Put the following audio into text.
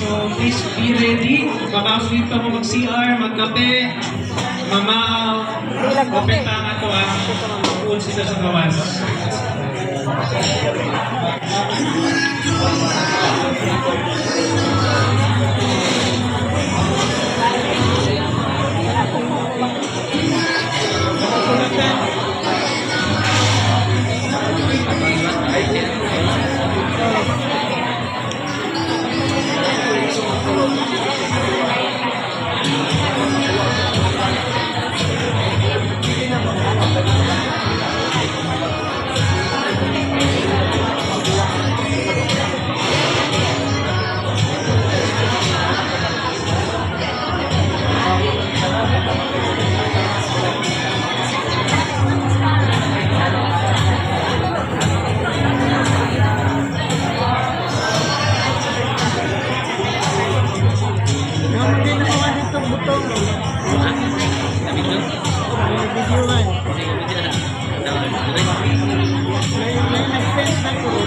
So please be ready. Baka free pa mo mag-CR, magkape, mamaw, open tanga to pool sila sa gawas. Video man.